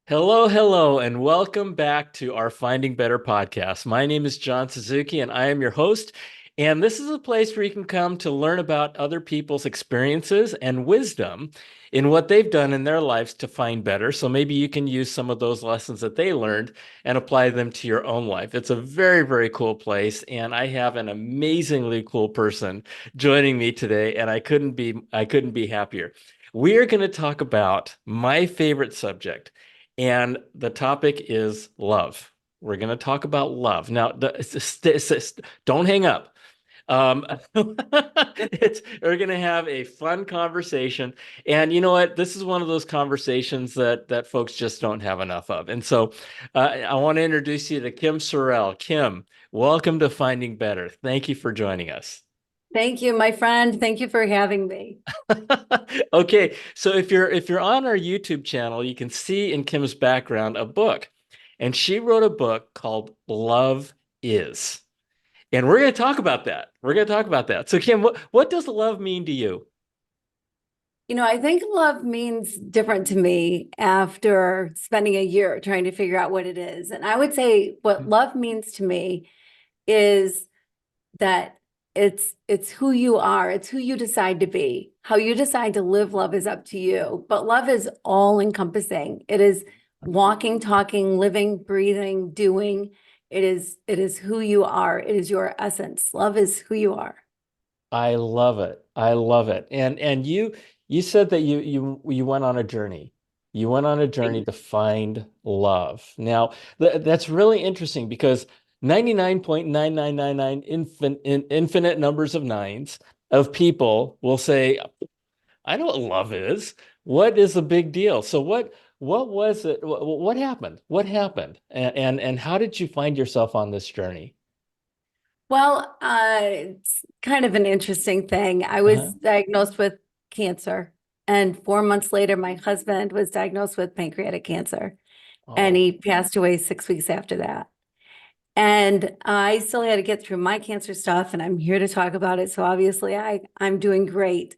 Hello, hello, and welcome back to our Finding Better podcast. My name is John Suzuki, and I am your host. And this is a place where you can come to learn about other people's experiences and wisdom in what they've done in their lives to find better. So maybe you can use some of those lessons that they learned and apply them to your own life. It's a very, very cool place, and I have an amazingly cool person joining me today, and I couldn't be happier. We are going to talk about my favorite subject. And the topic is love. We're going to talk about love. Now, don't hang up. Um, we're going to have a fun conversation. And you know what? This is one of those conversations that folks just don't have enough of. And so I want to introduce you to Kim Sorrelle. Kim, welcome to Finding Better. Thank you for joining us. Thank you, my friend. Thank you for having me. Okay, so if you're on our YouTube channel, you can see in Kim's background a book. And she wrote a book called Love Is. And we're going to talk about that. We're going to talk about that. So Kim, what does love mean to you? I think love means different to me after spending a year trying to figure out what it is. And I would say what love means to me is that it's who you are, it's who you decide to be. How you decide to live love is up to you. But love is all encompassing. It is walking, talking, living, breathing, doing. It is who you are. It is your essence. Love is who you are. I love it. I love it. And you said that you went on a journey. You went on a journey to find love. Now, that's really interesting because 99.9999 infinite numbers of nines of people will say, I know what love is. What is the big deal? So what was it? What happened? What happened? And how did you find yourself on this journey? Well, it's kind of an interesting thing. I was Uh-huh. diagnosed with cancer, and 4 months later, my husband was diagnosed with pancreatic cancer, and Oh, he passed away 6 weeks after that. And I still had to get through my cancer stuff, and I'm here to talk about it. So obviously, I'm doing great.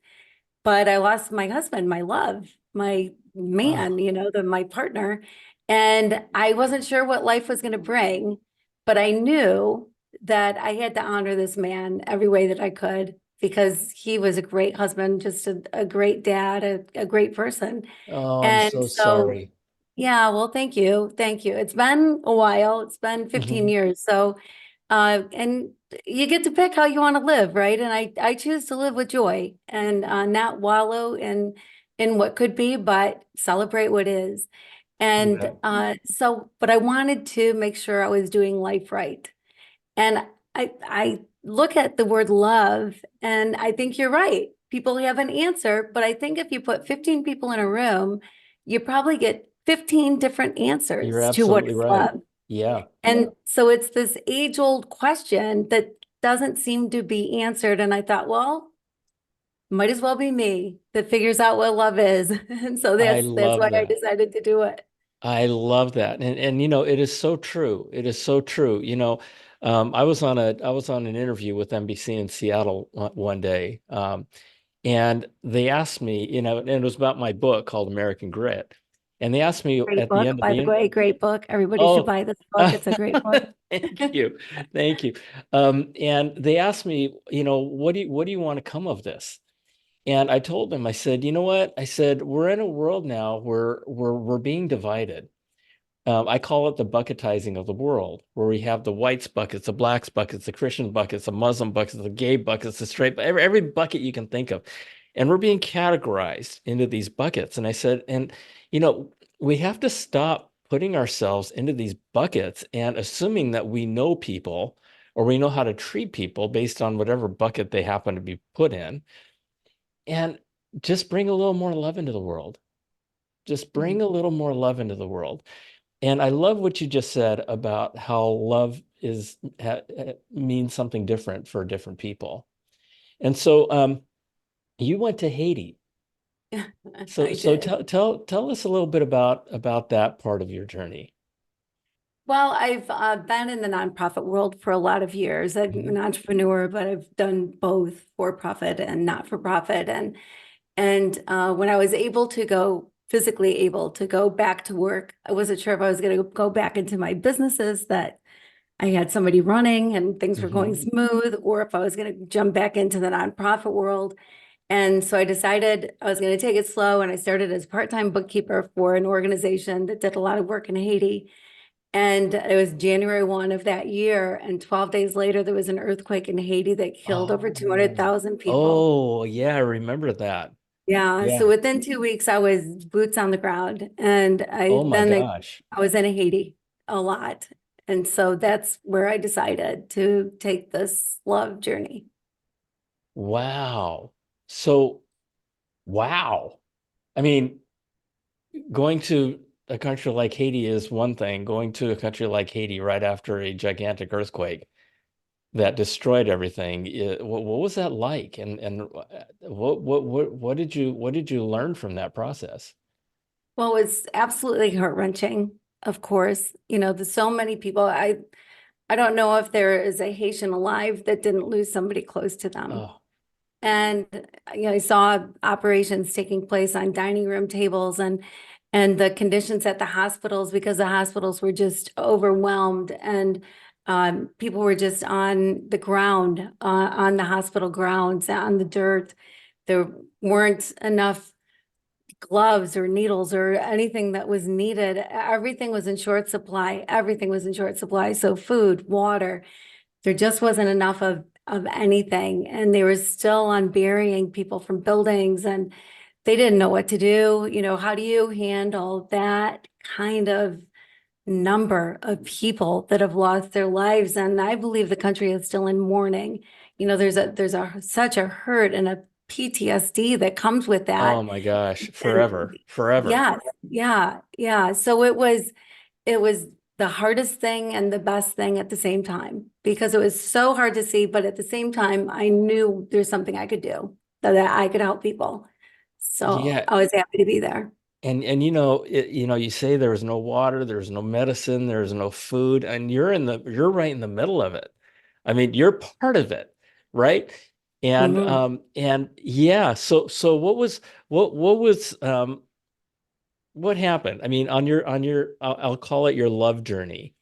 But I lost my husband, my love, my man, oh, my partner. And I wasn't sure what life was going to bring, but I knew that I had to honor this man every way that I could because he was a great husband, just a great dad, a great person. oh, I'm And so so, sorry. yeah, well, thank you. Thank you. It's been a while. It's been 15 Mhm. years. So, and you get to pick how you want to live, right? And I choose to live with joy and not wallow in what could be, but celebrate what is. And Yeah. so, but I wanted to make sure I was doing life right. And I look at the word love, and I think you're right. People have an answer, but I think if you put 15 people in a room, you probably get 15 different You're answers to what absolutely is right. love. Yeah, And so it's this age-old question that doesn't seem to be answered. And I thought, well, might as well be me that figures out what love is. And so I that's why love I that. decided to do it. I love that. And it is so true. It is so true. I was on an interview with NBC in Seattle one day. And they asked me, and it was about my book called American Grit. And they asked me Great at the book, end of by the the way, great book. Everybody should Oh, buy this book. It's a great book. thank you. Thank you. And they asked me, what do you want to come of this? And I told them, I said, you know what? I said, we're in a world now where we're being divided. I call it the bucketizing of the world, where we have the whites buckets, the blacks buckets, the Christian buckets, the Muslim buckets, the gay buckets, the straight, every bucket you can think of. And we're being categorized into these buckets. And I said, and you know, we have to stop putting ourselves into these buckets and assuming that we know people or we know how to treat people based on whatever bucket they happen to be put in, and just bring a little more love into the world. Just bring a little more love into the world. And I love what you just said about how love means something different for different people. And so you went to Haiti. So I so did. tell us a little bit about that part of your journey. Well, I've been in the nonprofit world for a lot of years. I'm Mhm. an entrepreneur, but I've done both for profit and not for profit. And when I was able to go physically able to go back to work. I wasn't sure if I was going to go back into my businesses that I had somebody running and things were going Hmm. smooth, or if I was going to jump back into the nonprofit world. And so I decided I was going to take it slow. And I started as part-time bookkeeper for an organization that did a lot of work in Haiti. And it was January 1 of that year. And 12 days later, there was an earthquake in Haiti that killed over Oh, 200,000 people. oh, yeah, I remember that. Yeah. So Yeah. within 2 weeks, I was boots on the ground. And Oh my gosh. I was in Haiti a lot. And so that's where I decided to take this love journey. Wow. So, wow. I mean, going to a country like Haiti is one thing. Going to a country like Haiti right after a gigantic earthquake that destroyed everything, what was that like? And what did you learn from that process? Well, it's absolutely heart-wrenching, of course. There's so many people. I don't know if there is a Haitian alive that didn't lose somebody close to them. Oh, And I saw operations taking place on dining room tables and the conditions at the hospitals, because the hospitals were just overwhelmed, and people were just on the ground, on the hospital grounds, on the dirt. There weren't enough gloves or needles or anything that was needed. Everything was in short supply. Everything was in short supply. So food, water, there just wasn't enough of anything. And they were still on burying people from buildings, and they didn't know what to do. How do you handle that kind of number of people that have lost their lives? And I believe the country is still in mourning. There's such a hurt and a PTSD that comes with oh that. my gosh, And forever, forever. yeah, yeah, yeah. So it was the hardest thing and the best thing at the same time, because it was so hard to see, but at the same time, I knew there's something I could do, that I could help people. So Yeah, I was happy to be there. and you say there was no water, there's no medicine, there's no food, and you're right in the middle of it. I mean, you're part of it, right? Mhm. And yeah, so what happened? I mean, on your I'll call it your love journey.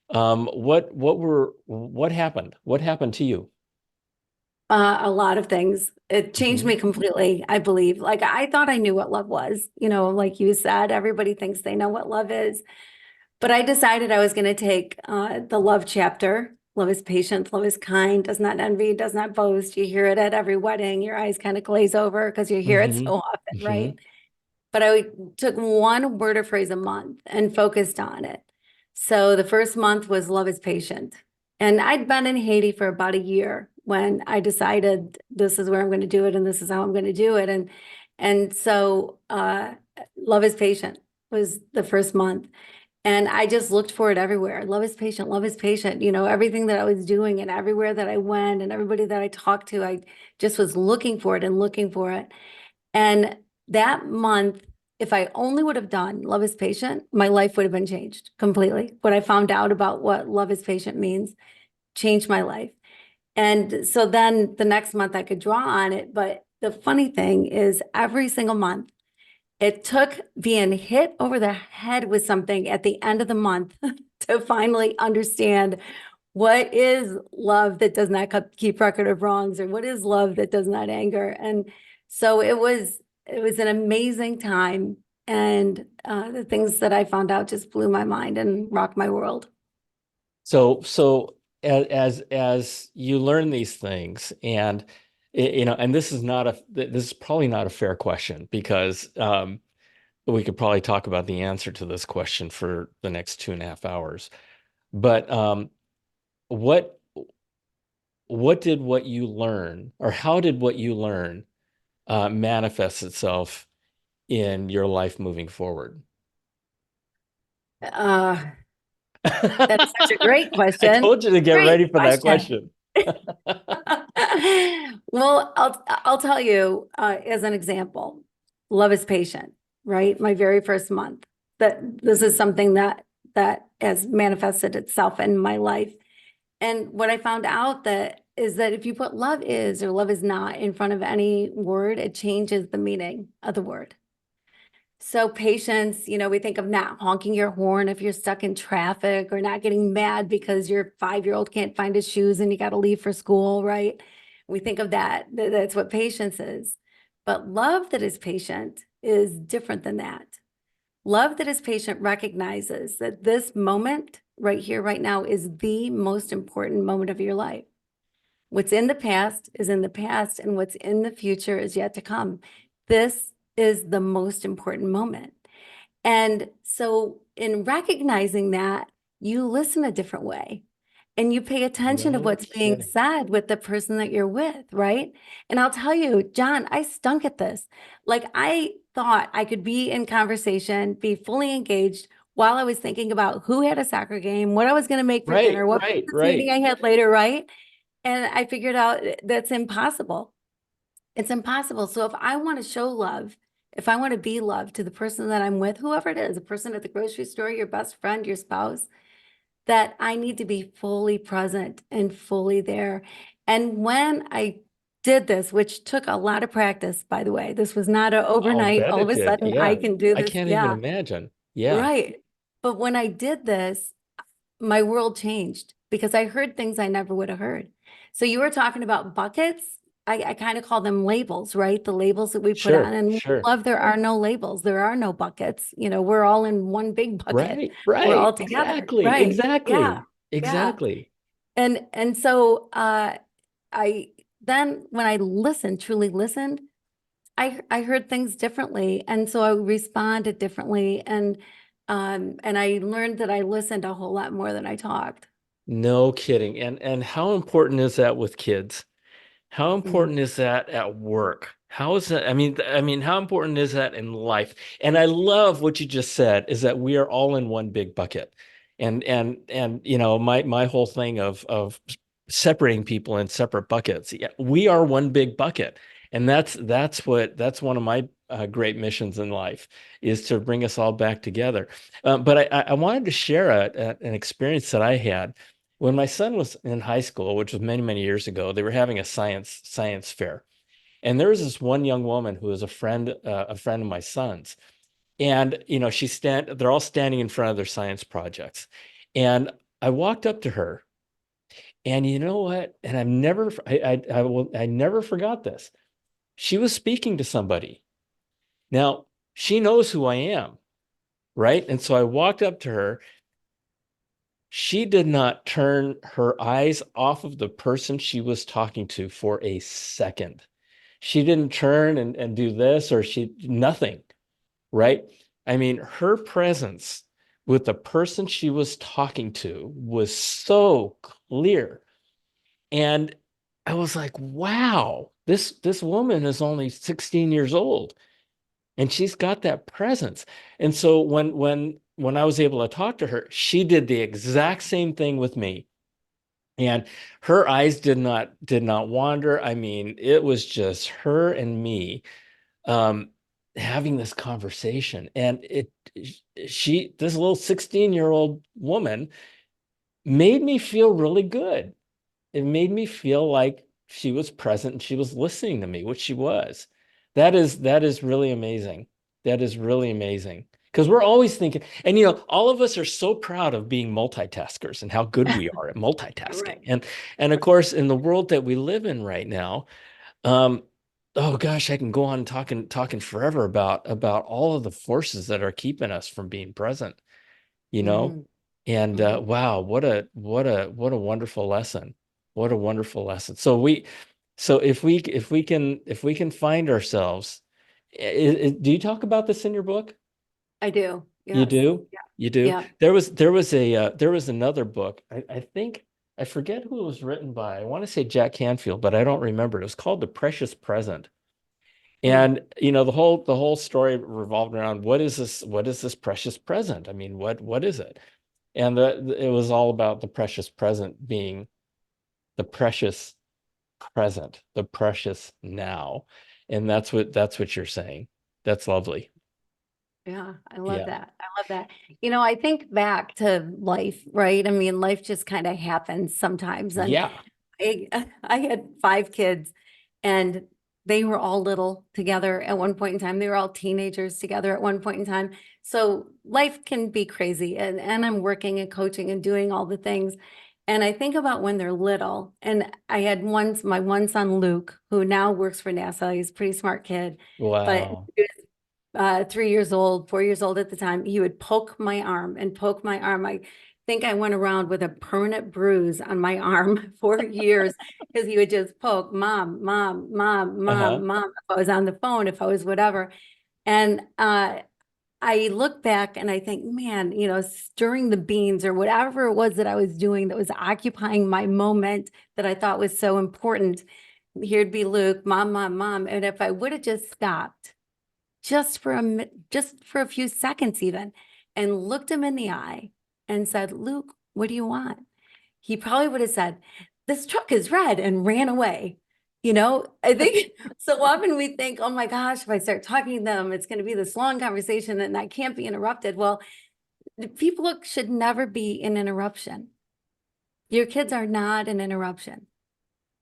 What happened? What happened to you? A lot of things. It changed Hmm. me completely, I believe. Like, I thought I knew what love was. Like you said, everybody thinks they know what love is. But I decided I was going to take the love chapter. Love is patient, love is kind, does not envy, does not boast. You hear it at every wedding. Your eyes kind of glaze over because you hear it so Hmm. often, Hmm. right? But I took one word or phrase a month and focused on it. So the first month was love is patient. And I'd been in Haiti for about a year when I decided this is where I'm going to do it and this is how I'm going to do it. And so love is patient was the first month. And I just looked for it everywhere. Love is patient, love is patient. Everything that I was doing and everywhere that I went and everybody that I talked to, I just was looking for it and looking for it. And that month, if I only would have done love is patient, my life would have been changed completely. What I found out about what love is patient means changed my life. And so then the next month I could draw on it. But the funny thing is, every single month, it took being hit over the head with something at the end of the month to finally understand what is love that does not keep record of wrongs, or what is love that does not anger. And so it was an amazing time. And the things that I found out just blew my mind and rocked my world. So as you learn these things, and and this is probably not a fair question because we could probably talk about the answer to this question for the next 2.5 hours. But what what did what you learn, or how did what you learn manifest itself in your life moving forward? Uh, that's such a great I question. told you to get Great ready for that question. question. Well, I'll tell you as an example, love is patient, right? My very first month, that this is something that has manifested itself in my life. And what I found out that is that if you put love is or love is not in front of any word, it changes the meaning of the word. So patience, we think of not honking your horn if you're stuck in traffic, or not getting mad because your 5-year-old can't find his shoes and you got to leave for school, right? We think of that. That's what patience is. But love that is patient is different than that. Love that is patient recognizes that this moment right here, right now, is the most important moment of your life. What's in the past is in the past, and what's in the future is yet to come. This is the most important moment. And so, in recognizing that, you listen a different way and you pay attention to No what's being kidding. said with the person that you're with, right? And I'll tell you, John, I stunk at this. Like, I thought I could be in conversation, be fully engaged while I was thinking about who had a soccer game, what I was going to make for Right, dinner, what right, business meeting right. I had later, right? And I figured out that's impossible. It's impossible. So if I want to show love, if I want to be love to the person that I'm with, whoever it is, a person at the grocery store, your best friend, your spouse, that I need to be fully present and fully there. And when I did this, which took a lot of practice, by the way, this was not a I'll overnight, bet all of it a did. sudden I Yeah. can do I this. can't even Yeah, imagine. Yeah. right. But when I did this, my world changed because I heard things I never would have heard. So you were talking about buckets. I kind of call them labels, right? The labels that we put on. Sure, And sure. love, there are no labels. There are no buckets. We're all in one big bucket. Right, We're right. all together. Exactly, Right. Yeah. exactly, Yeah. exactly. And so I then when I listened, truly listened, I heard things differently. And so I responded differently. And I learned that I listened a whole lot more than I talked. No kidding. And how important is that with kids? How Mhm. important is that at work? How is that? I mean, how important is that in life? And I love what you just said is that we are all in one big bucket. And my whole thing of separating people in separate buckets. Yeah, we are one big bucket. And that's one of my great missions in life is to bring us all back together. But I wanted to share an experience that I had. When my son was in high school, which was many, many years ago, they were having a science fair. And there was this one young woman who was a friend of my son's. And they're all standing in front of their science projects. And I walked up to her, and you know what? And I never forgot this. She was speaking to somebody. Now, she knows who I am, right? And so I walked up to her. She did not turn her eyes off of the person she was talking to for a second. She didn't turn and do this or nothing, right? I mean, her presence with the person she was talking to was so clear. And I was like, wow, this woman is only 16 years old and she's got that presence. And so when I was able to talk to her, she did the exact same thing with me. And her eyes did not wander. I mean, it was just her and me um, having this conversation. And this little 16-year-old woman made me feel really good. It made me feel like she was present and she was listening to me, which she was. That is really amazing. That is really amazing. Because we're always thinking, and all of us are so proud of being multitaskers and how good we are at multitasking. Right. And of course, in the world that we live in right now, um, oh gosh, I can go on talking forever about all of the forces that are keeping us from being present, you know? Mhm. And Mhm. wow, what a wonderful lesson. What a wonderful lesson. So if we can find ourselves, do you talk about this in your book? I do. You Yes. do? Yeah. You do? Yeah. There was another book. I think I forget who it was written by. I want to say Jack Canfield, but I don't remember. It was called The Precious Present. Mm. And the whole story revolved around what is this precious present? I mean, what is it? And it was all about the precious present being the precious present, the precious now. And that's what you're saying. That's lovely. Yeah. I love Yeah. that. I love that. I think back to life, right? I mean, life just kind of happens sometimes. And Yeah. I, I had 5 kids, and they were all little together at one point in time. They were all teenagers together at one point in time. So life can be crazy. And I'm working and coaching and doing all the things. And I think about when they're little. And I had my one son, Luke, who now works for NASA. He's a pretty smart kid. But Wow. 3 years old, 4 years old at the time, he would poke my arm and poke my arm. I think I went around with a permanent bruise on my arm for years because he would just poke mom, mom, mom, Uh-huh. mom, mom. If I was on the phone, if I was whatever. And I look back and I think, man, stirring the beans or whatever it was that I was doing that was occupying my moment that I thought was so important. Here'd be Luke, mom, mom, mom. And if I would have just stopped just for a few seconds even, and looked him in the eye and said, Luke, what do you want? He probably would have said, this truck is red, and ran away. I think so often we think, oh my gosh, if I start talking to them, it's going to be this long conversation and I can't be interrupted. Well, people should never be an interruption. Your kids are not an interruption.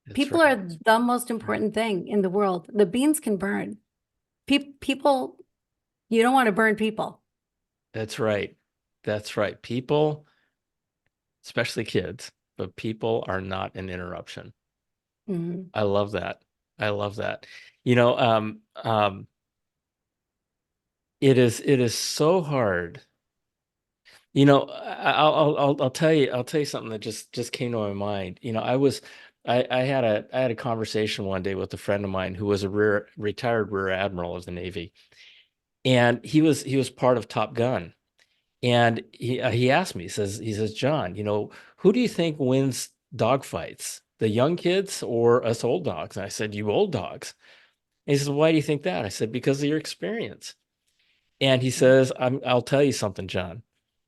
That's People are right. the most Right. important thing in the world. The beans can burn. People, you don't want to burn people. That's right. That's right. People, especially kids, but people are not an interruption. Mhm. I love that. I love that. You know, it is so hard. I'll tell you something that just came to my mind. I had a conversation one day with a friend of mine who was a retired rear admiral of the Navy, and he was part of Top Gun. And he asked me, he says, John, who do you think wins dogfights? The young kids or us old dogs? And I said, you old dogs. And he says, why do you think that? I said, because of your experience. And he says, I'll tell you something, John.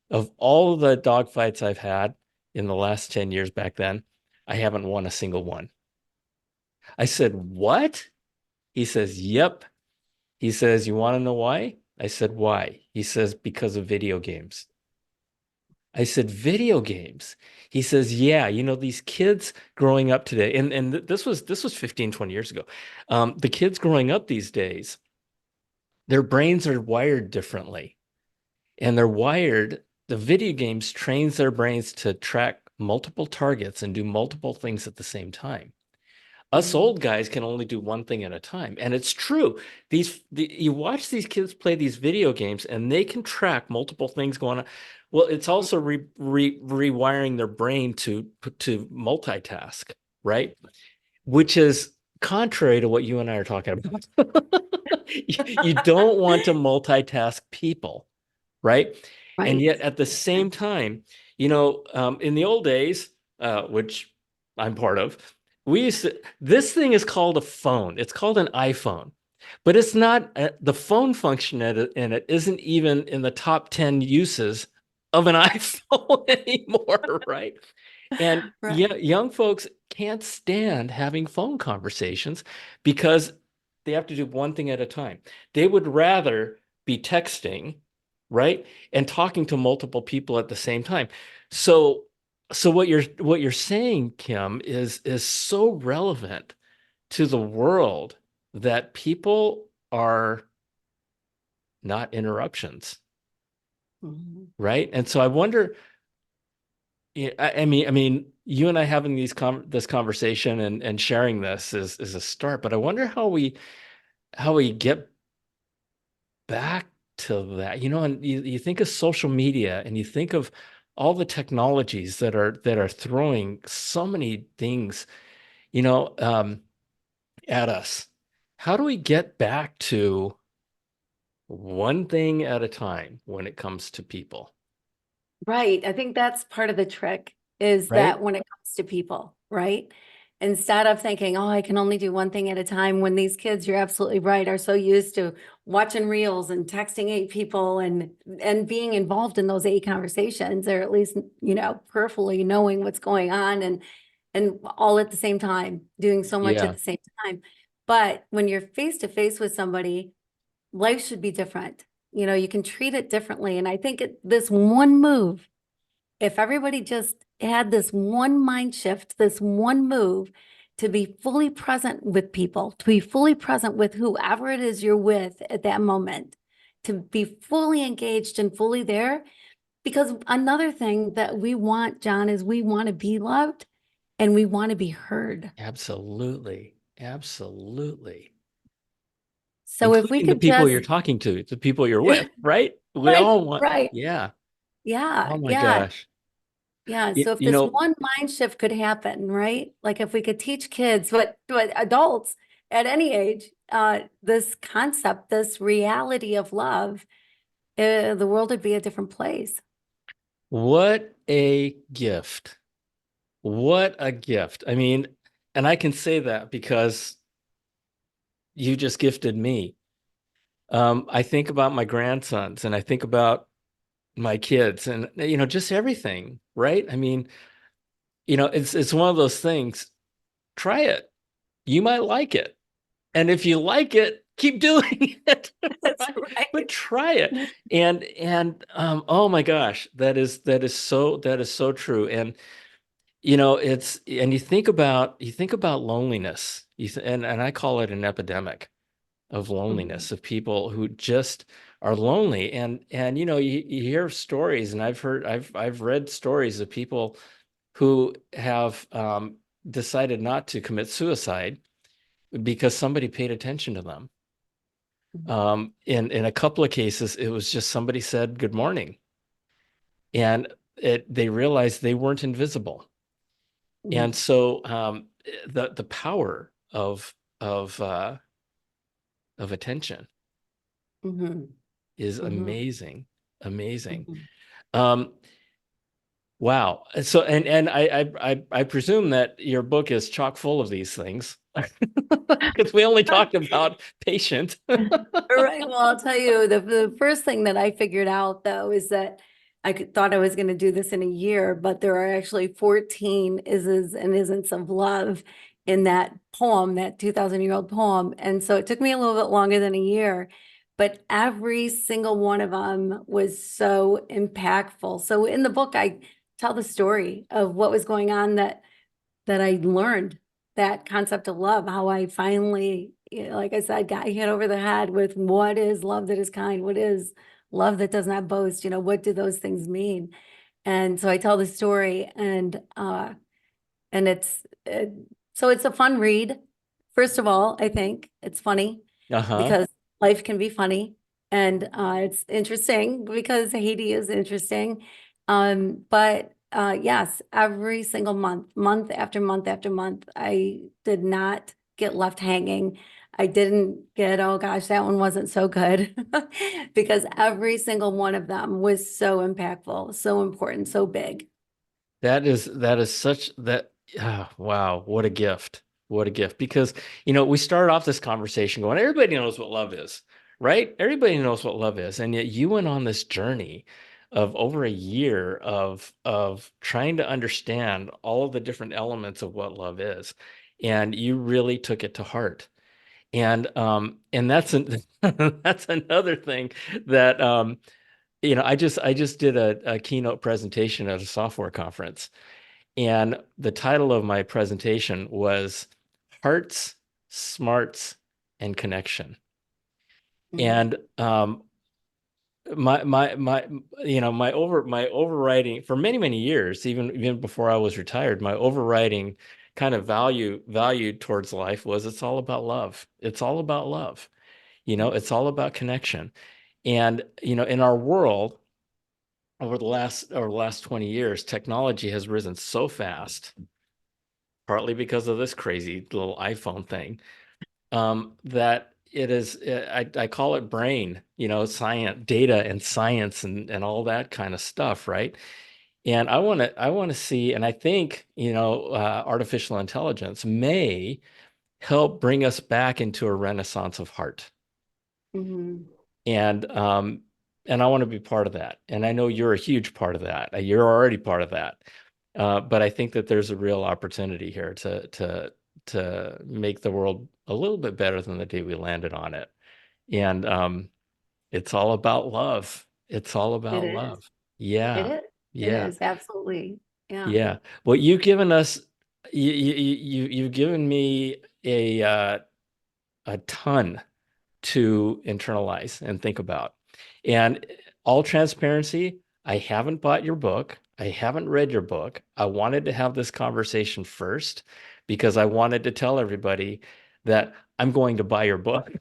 Of all of the dogfights I've had in the last 10 years back then, I haven't won a single one. I said, what? He says, yep. He says, you want to know why? I said, why? He says, because of video games. I said, video games. He says, yeah, these kids growing up today, and this was 15, 20 years ago. The kids growing up these days, their brains are wired differently. And the video games trains their brains to track multiple targets and do multiple things at the same time. Us Mhm. old guys can only do one thing at a time. And it's true. You watch these kids play these video games and they can track multiple things going on. Well, it's also rewiring their brain to multitask, right? Which is contrary to what you and I are talking about. You don't want to multitask people, right? And Right. yet at the same time, in the old days, which I'm part of, this thing is called a phone. It's called an iPhone, but it's not the phone function in it isn't even in the top 10 uses of an iPhone anymore, right? And Right. yeah, young folks can't stand having phone conversations because they have to do one thing at a time. They would rather be texting, right? And talking to multiple people at the same time. So so what you're saying, Kim, is so relevant to the world that people are not interruptions, Mhm. right? And so I wonder, yeah, I mean, you and I having this conversation and sharing this is a start, but I wonder how we get back to that. And you think of social media and you think of all the technologies that are throwing so many things, you know, um, at us. How do we get back to one thing at a time when it comes to people, Right. I think that's part of the trick is right? that when it comes to people, right? Instead of thinking, oh, I can only do one thing at a time, when these kids, you're absolutely right, are so used to watching reels and texting eight people and being involved in those eight conversations, or at least, peripherally knowing what's going on and all at the same time, doing so much at Yeah. the same time. But when you're face to face with somebody, life should be different. You can treat it differently. And I think this one move, if everybody just had this one mind shift, this one move, to be fully present with people, to be fully present with whoever it is you're with at that moment, to be fully engaged and fully there. Because another thing that we want, John, is we want to be loved and we want to be heard. Absolutely. Absolutely. So if we Including the could people just, you're talking to, the people you're with, right? We right, all want, right. yeah. Yeah, Oh my yeah. gosh. Yeah, You, so if you this know, one mind shift could happen, right? Like if we could teach kids, but adults at any age, this concept, this reality of love, the world would be a different place. what a gift. What a gift. I mean, and I can say that because you just gifted me. I think about my grandsons and I think about my kids and just everything, right? I mean, it's one of those things. Try it. You might like it. And if you like it, keep doing it. That's Right? But right. try it. And oh my gosh, that is so true. And it's and you think about loneliness. And I call it an epidemic of Mhm, loneliness, of people who just are lonely. And you hear stories, and I've read stories of people who have decided not to commit suicide because somebody paid attention to them. mhm, In a couple of cases, it was just somebody said good morning, and they realized they weren't invisible. And mhm, so the power of attention mhm, is mhm, amazing, amazing. mhm. Um, wow. So and I presume that your book is chock full of these things because we only talked about patient. All right. Well, I'll tell you the first thing that I figured out though is that thought I was going to do this in a year, but there are actually 14 is's and isn't of love in that poem, that 2,000-year-old poem. And so it took me a little bit longer than a year, but every single one of them was so impactful. So in the book, I tell the story of what was going on that I learned that concept of love, how I finally, like I said, got hit over the head with what is love that is kind? What is love that does not boast? What do those things mean? And so I tell the story and so it's a fun read. First of all, I think it's funny Uh-huh. because life can be funny and it's interesting because Haiti is interesting. But yes, every single month, month after month after month, I did not get left hanging. I didn't get, oh gosh, that one wasn't so good because every single one of them was so impactful, so important, so big. That is such that wow, what a gift. What a gift. Because we started off this conversation going, everybody knows what love is, right? Everybody knows what love is. And yet you went on this journey of over a year of trying to understand all of the different elements of what love is. And you really took it to heart. And that's another thing that I just did a keynote presentation at a software conference. And the title of my presentation was Hearts, Smarts, and Connection. Mhm. And my overriding for many, many years, even before I was retired, my overriding kind of value towards life was it's all about love. It's all about love. It's all about connection. And in our world, over the last 20 years, technology has risen so fast, partly because of this crazy little iPhone thing, that it is, I call it brain, science, data and science and all that kind of stuff, right? And I want to see, and I think, artificial intelligence may help bring us back into a renaissance of heart. Mhm. And and I want to be part of that. And I know you're a huge part of that. You're already part of that. But I think that there's a real opportunity here to make the world a little bit better than the day we landed on it. And it's all about love. It's all It about is. love. It Yeah. is. It Yeah. is. Absolutely. Yeah. Yeah. Well, you've given us you've given me a ton to internalize and think about. And all transparency, I haven't bought your book. I haven't read your book. I wanted to have this conversation first because I wanted to tell everybody that I'm going to buy your book.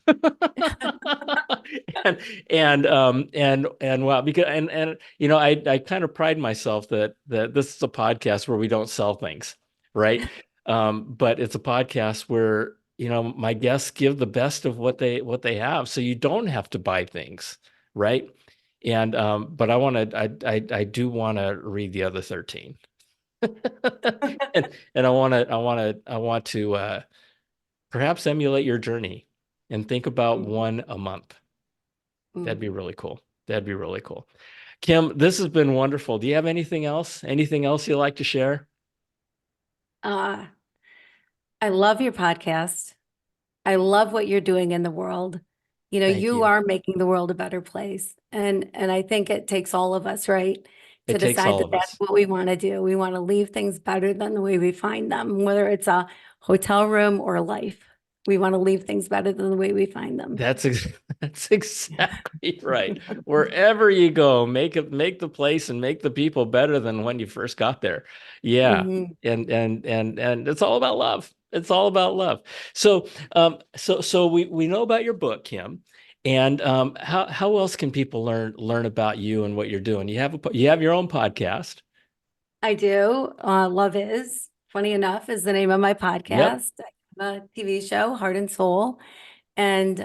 and and wow, because and you know, I kind of pride myself that this is a podcast where we don't sell things, right? But it's a podcast where, you know, my guests give the best of what they have, so you don't have to buy things, right? And but I do want to read the other 13. And I want to perhaps emulate your journey and think about one a month. That'd be Mm. really cool. That'd be really cool. Kim, this has been wonderful. Do you have anything else? Anything else you'd like to share? Uh, I love your podcast. I love what you're doing in the world. You know, Thank you you. are making the world a better place. And I think it takes all of us, right? To It takes decide all that of that's us. what we want to do. We want to leave things better than the way we find them, whether it's a hotel room or life. We want to leave things better than the way we find them. That's exactly right. Wherever you go, make the place and make the people better than when you first got there. Yeah. Mhm. And it's all about love. It's all about love. So we know about your book, Kim. And how else can people learn about you and what you're doing? You have your own podcast. I do. Love Is, funny enough, is the name of my Yep. podcast. I have a TV show, Heart and Soul. And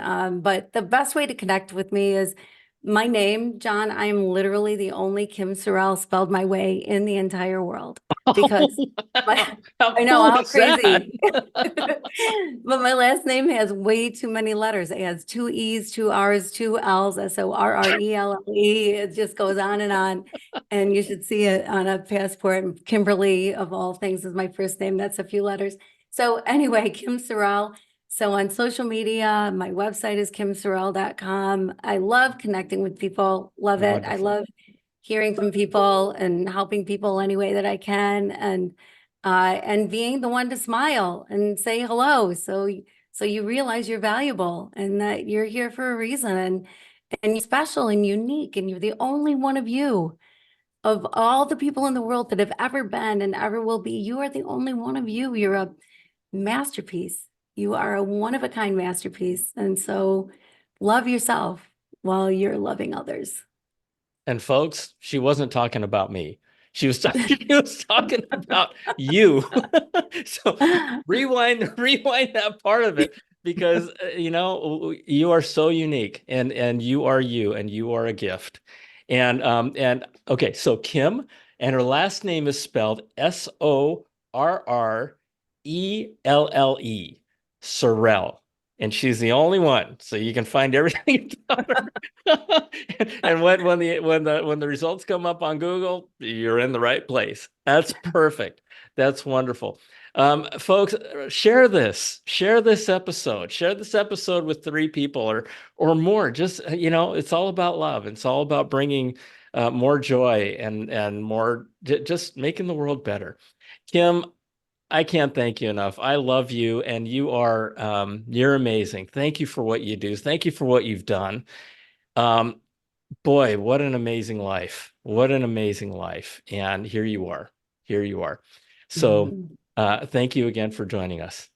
but the best way to connect with me is my name, John. I'm literally the only Kim Sorrelle spelled my way in the entire world Oh, because wow. my How I know cool how is that? crazy. But my last name has way too many letters. It has two E's, two R's, two L's, Sorrelle. It just goes on and on. And you should see it on a passport. And Kimberly, of all things, is my first name. That's a few letters. So anyway, Kim Sorrelle. So on social media, my website is kimsorrelle.com. I love connecting with people, love it. I Wonderful. love hearing from people and helping people any way that I can and being the one to smile and say hello. So you realize you're valuable and that you're here for a reason and you're special and unique and you're the only one of you. Of all the people in the world that have ever been and ever will be, you are the only one of you. You're a masterpiece. You are a one of a kind masterpiece. And so love yourself while you're loving others. And folks, she wasn't talking about me. She was talking about you. So rewind that part of it because you know, you are so unique and you are you and you are a gift. And okay, so Kim, and her last name is spelled Sorrelle, Sorrelle. And she's the only one. So you can find everything about her. And when the results come up on Google, you're in the right place. That's perfect. That's wonderful. Folks, share this episode, with 3 people or more. Just you know, it's all about love. It's all about bringing more joy and more just making the world better. Kim, I can't thank you enough. I love you, and you're amazing. Thank you for what you do. Thank you for what you've done. Um, Boy, what an amazing life. What an amazing life. And here you are. Here you are. So, Mhm. thank you again for joining us.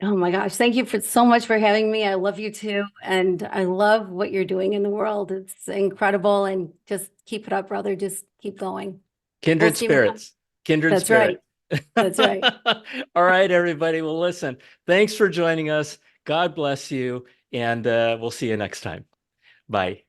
Oh my gosh. Thank you for so much for having me. I love you too. And I love what you're doing in the world. It's incredible. And just keep it up, brother. Just keep going. Full Kindred steam ahead. spirits. Kindred That's right. spirit. That's right. All right, everybody. Well, listen, thanks for joining us. God bless you. And we'll see you next time. Bye.